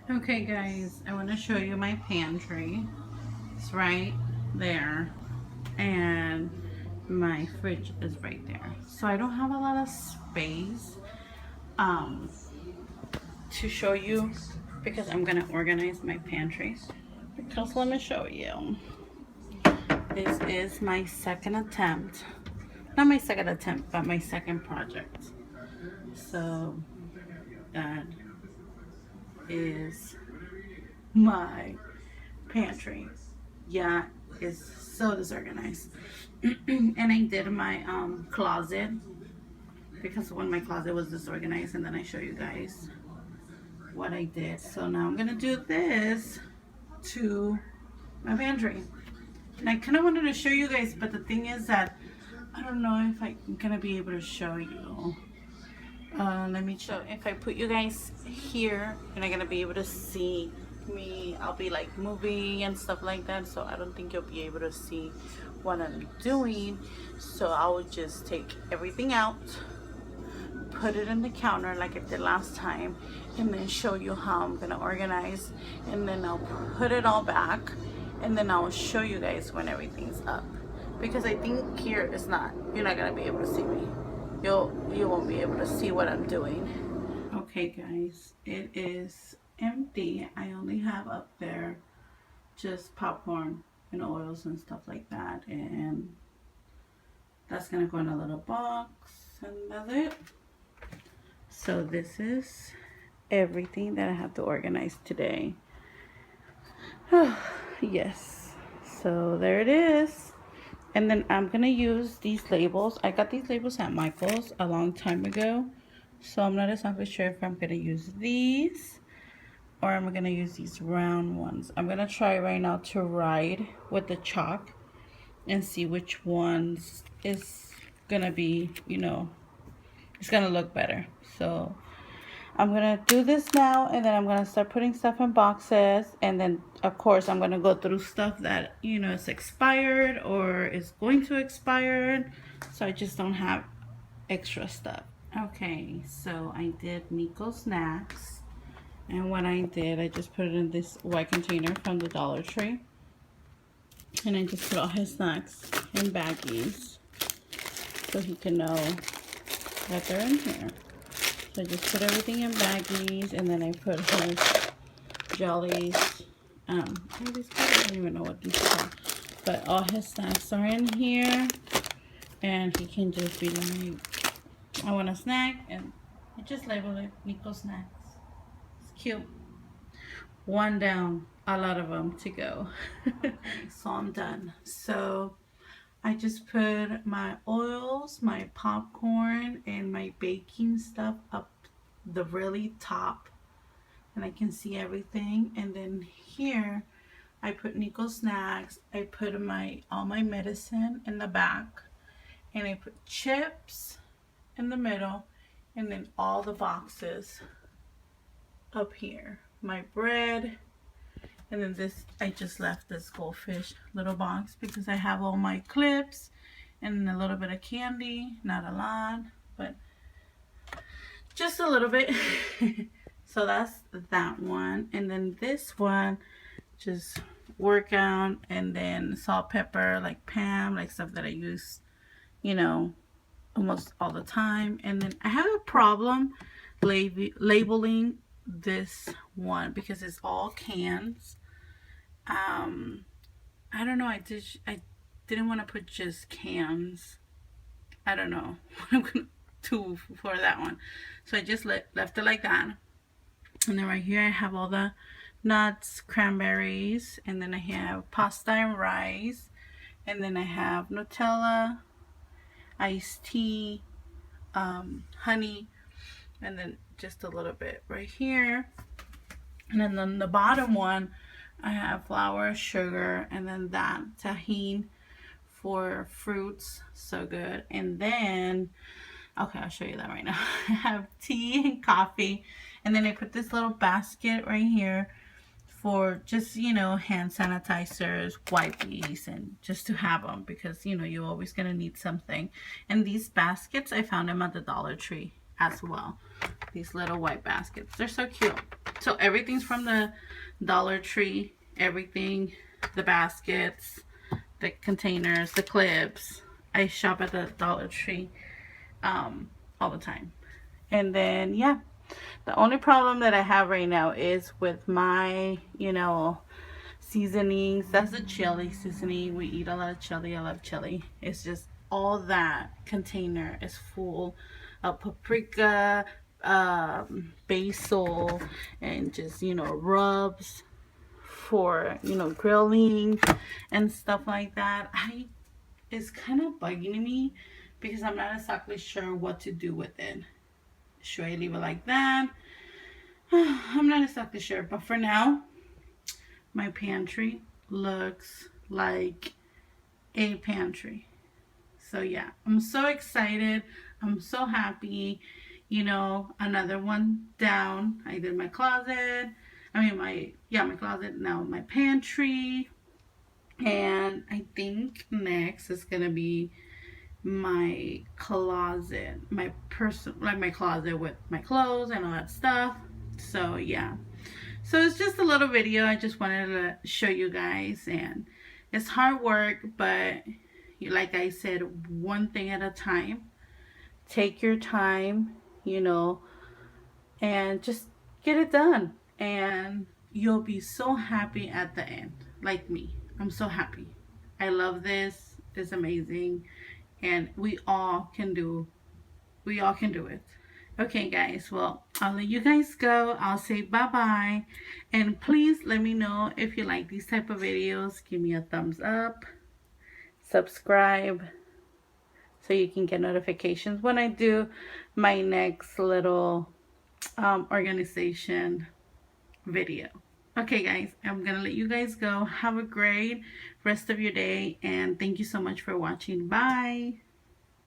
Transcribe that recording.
Okay guys, I want to show you my pantry. It's right there, and my fridge is right there. So I don't have a lot of space um, to show you because I'm gonna organize my pantry. Because let me show you. This is my second attempt. Not my second attempt, but my second project. So that is my pantry. Yeah, it's so disorganized. And I did my closet because when my closet was disorganized, and then I show you guys what I did. So now I'm gonna do this to my pantry. And I kind of wanted to show you guys, but the thing is that I don't know if I'm gonna be able to show you. Let me show. If I put you guys here, you're not gonna be able to see me. I'll be like moving and stuff like that, so I don't think you'll be able to see what I'm doing. So I will just take everything out, put it in the counter like I did last time, and then show you how I'm gonna organize, and then I'll put it all back, and then I'll show you guys when everything's up, because I think here is not, you're not gonna be able to see me. You won't be able to see what I'm doing. Okay guys, it is empty. I only have up there just popcorn and oils and stuff like that, and that's gonna go in a little box, and that's it. So this is everything that I have to organize today. Yes, so there it is. And then I'm gonna use these labels. I got these labels at Michael's a long time ago, so I'm not exactly sure if I'm gonna use these or I'm gonna use these round ones. I'm gonna try right now to write with the chalk and see which ones is gonna be, it's gonna look better. So I'm gonna do this now, and then I'm gonna start putting stuff in boxes, and then of course I'm gonna go through stuff that is expired or is going to expire, so I just don't have extra stuff. Okay, so I did Nico snacks, and what I did, I just put it in this white container from the Dollar Tree, and I just put all his snacks in baggies so he can know that they're in here. So I just put everything in baggies, and then I put his jellies. I don't even know what these are, but all his snacks are in here, and he can just be like, I want a snack, and I just label it Nico Snacks. It's cute. One down, a lot of them to go. So I'm done. So I just put my oils, my popcorn, and my baking stuff up the really top, and I can see everything. And then here I put Nico snacks. I put all my medicine in the back, and I put chips in the middle, and then all the boxes up here. My bread, and then this, I just left this goldfish little box because I have all my clips and a little bit of candy. Not a lot, but just a little bit. So that's that one. And then this one, just workout, and then salt, pepper, like Pam, like stuff that I use, almost all the time. And then I have a problem labeling this one because it's all cans. I don't know. I didn't want to put just cans. I don't know what I'm gonna do for that one. So I just left it like that. And then right here I have all the nuts, cranberries, and then I have pasta and rice, and then I have Nutella, iced tea, honey, and then just a little bit right here. And then on the bottom one, I have flour, sugar, and then that tahine for fruits. So good. And then, okay, I'll show you that right now. I have tea and coffee. And then I put this little basket right here for just, hand sanitizers, wipes, and just to have them because, you're always going to need something. And these baskets, I found them at the Dollar Tree. as well. These little white baskets. They're so cute. So everything's from the Dollar Tree. Everything, the baskets, the containers, the clips. I shop at the Dollar Tree all the time. And then, yeah, the only problem that I have right now is with my, seasonings. That's the chili seasoning. We eat a lot of chili. I love chili. It's just all that container is full of paprika, basil, and just, rubs for, grilling and stuff like that. It's kind of bugging me because I'm not exactly sure what to do with it. Should I leave it like that? I'm not exactly sure, but for now, my pantry looks like a pantry. So yeah, I'm so excited. I'm so happy. Another one down. I did my closet. My closet, now my pantry. And I think next is gonna be my closet, my closet with my clothes and all that stuff. So yeah, so it's just a little video. I just wanted to show you guys, and it's hard work, but like I said, one thing at a time. Take your time, and just get it done, and you'll be so happy at the end, like me. I'm so happy. I love this. It's amazing, and we all can do it. Okay, guys, well, I'll let you guys go. I'll say bye-bye, and please let me know if you like these type of videos. Give me a thumbs up, subscribe, so you can get notifications when I do my next little organization video. Okay, guys, I'm gonna let you guys go. Have a great rest of your day, and thank you so much for watching. Bye.